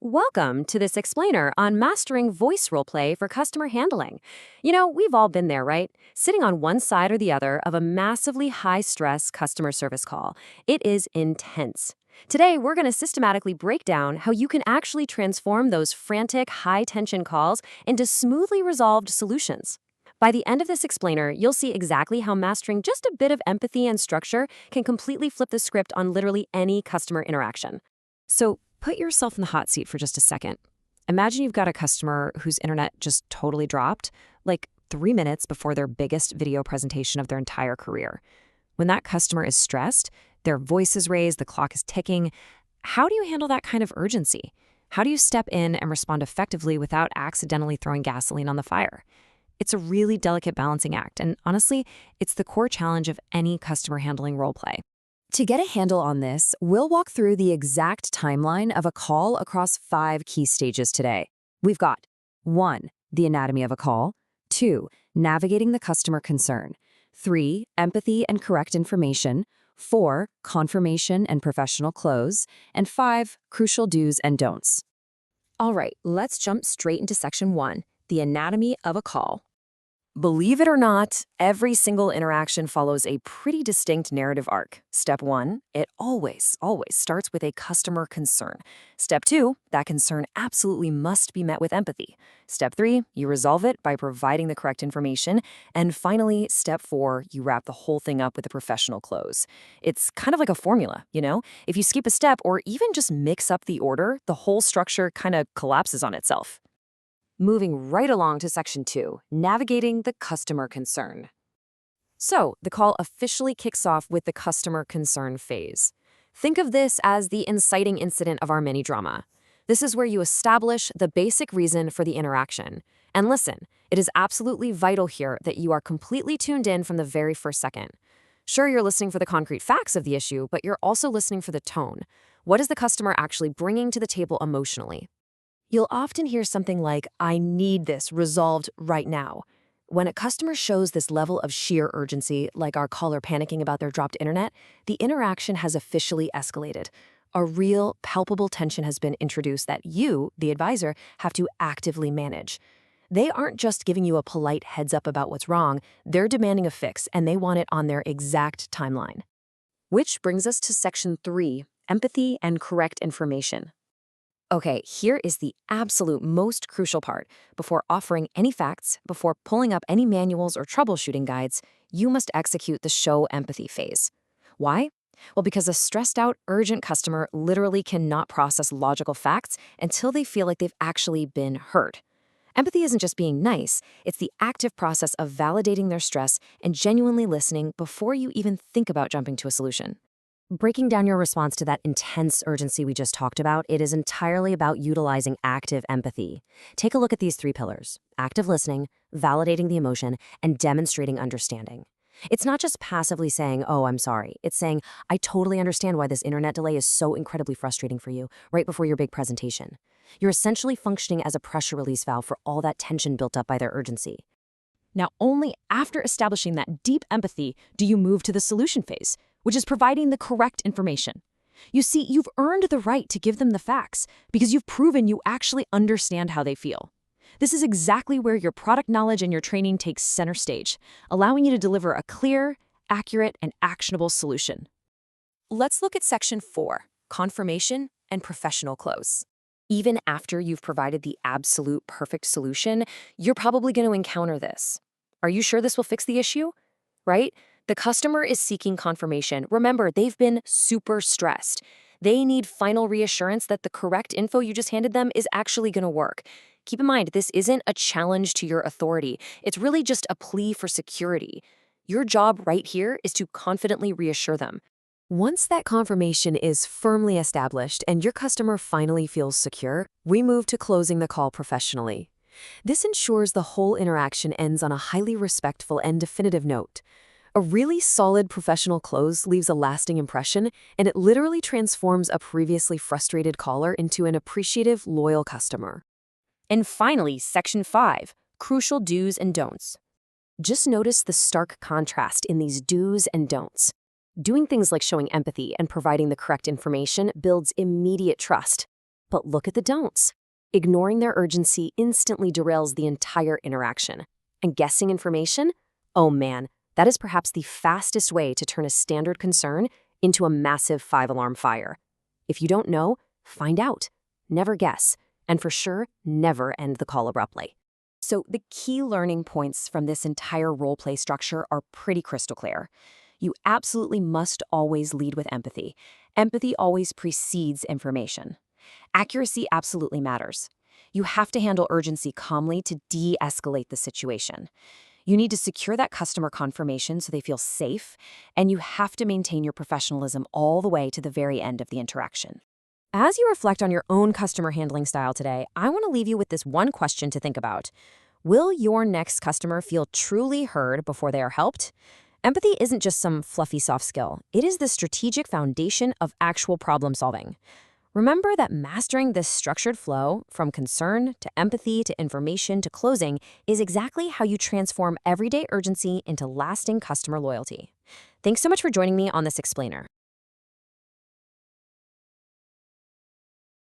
Welcome to this explainer on mastering voice roleplay for customer handling. We've all been there, right? Sitting on one side or the other of a massively high-stress customer service call. It is intense. Today, we're going to systematically break down how you can actually transform those frantic, high-tension calls into smoothly resolved solutions. By the end of this explainer, you'll see exactly how mastering just a bit of empathy and structure can completely flip the script on literally any customer interaction. So, put yourself in the hot seat for just a second. Imagine you've got a customer whose internet just totally dropped, like 3 minutes before their biggest video presentation of their entire career. When that customer is stressed, their voice is raised, the clock is ticking. How do you handle that kind of urgency? How do you step in and respond effectively without accidentally throwing gasoline on the fire? It's a really delicate balancing act, and honestly, it's the core challenge of any customer handling role play. To get a handle on this, we'll walk through the exact timeline of a call across 5 key stages today. We've got 1. The anatomy of a call. 2. Navigating the customer concern. 3. Empathy and correct information. 4. Confirmation and professional close. And 5. Crucial do's and don'ts. All right, let's jump straight into section 1, the anatomy of a call. Believe it or not, every single interaction follows a pretty distinct narrative arc. Step 1, it always starts with a customer concern. Step 2, that concern absolutely must be met with empathy. Step 3, you resolve it by providing the correct information. And finally, step 4, you wrap the whole thing up with a professional close. It's kind of like a formula, If you skip a step or even just mix up the order, the whole structure kind of collapses on itself. Moving right along to section 2, navigating the customer concern. So, the call officially kicks off with the customer concern phase. Think of this as the inciting incident of our mini-drama. This is where you establish the basic reason for the interaction. And listen, it is absolutely vital here that you are completely tuned in from the very first second. Sure, you're listening for the concrete facts of the issue, but you're also listening for the tone. What is the customer actually bringing to the table emotionally? You'll often hear something like, "I need this resolved right now." When a customer shows this level of sheer urgency, like our caller panicking about their dropped internet, the interaction has officially escalated. A real, palpable tension has been introduced that you, the advisor, have to actively manage. They aren't just giving you a polite heads up about what's wrong, they're demanding a fix, and they want it on their exact timeline. Which brings us to section 3, empathy and correct information. Okay, here is the absolute most crucial part. Before offering any facts, before pulling up any manuals or troubleshooting guides, you must execute the show empathy phase. Why? Well, because a stressed out, urgent customer literally cannot process logical facts until they feel like they've actually been heard. Empathy isn't just being nice, it's the active process of validating their stress and genuinely listening before you even think about jumping to a solution. Breaking down your response to that intense urgency we just talked about, it is entirely about utilizing active empathy. Take a look at these 3 pillars: active listening, validating the emotion, and demonstrating understanding. It's not just passively saying, "Oh, I'm sorry." It's saying, "I totally understand why this internet delay is so incredibly frustrating for you," right before your big presentation. You're essentially functioning as a pressure release valve for all that tension built up by their urgency. Now, only after establishing that deep empathy do you move to the solution phase, which is providing the correct information. You see, you've earned the right to give them the facts because you've proven you actually understand how they feel. This is exactly where your product knowledge and your training takes center stage, allowing you to deliver a clear, accurate, and actionable solution. Let's look at section 4, confirmation and professional close. Even after you've provided the absolute perfect solution, you're probably going to encounter this. Are you sure this will fix the issue? Right? The customer is seeking confirmation. Remember, they've been super stressed. They need final reassurance that the correct info you just handed them is actually going to work. Keep in mind, this isn't a challenge to your authority. It's really just a plea for security. Your job right here is to confidently reassure them. Once that confirmation is firmly established and your customer finally feels secure, we move to closing the call professionally. This ensures the whole interaction ends on a highly respectful and definitive note. A really solid professional close leaves a lasting impression, and it literally transforms a previously frustrated caller into an appreciative, loyal customer. And finally, section 5, crucial do's and don'ts. Just notice the stark contrast in these do's and don'ts. Doing things like showing empathy and providing the correct information builds immediate trust. But look at the don'ts. Ignoring their urgency instantly derails the entire interaction. And guessing information? Oh man, that is perhaps the fastest way to turn a standard concern into a massive five-alarm fire. If you don't know, find out. Never guess. And for sure, never end the call abruptly. So the key learning points from this entire role-play structure are pretty crystal clear. You absolutely must always lead with empathy. Empathy always precedes information. Accuracy absolutely matters. You have to handle urgency calmly to de-escalate the situation. You need to secure that customer confirmation so they feel safe, and you have to maintain your professionalism all the way to the very end of the interaction. As you reflect on your own customer handling style today, I want to leave you with this one question to think about. Will your next customer feel truly heard before they are helped? Empathy isn't just some fluffy soft skill. It is the strategic foundation of actual problem solving. Remember that mastering this structured flow, from concern to empathy to information to closing, is exactly how you transform everyday urgency into lasting customer loyalty. Thanks so much for joining me on this explainer.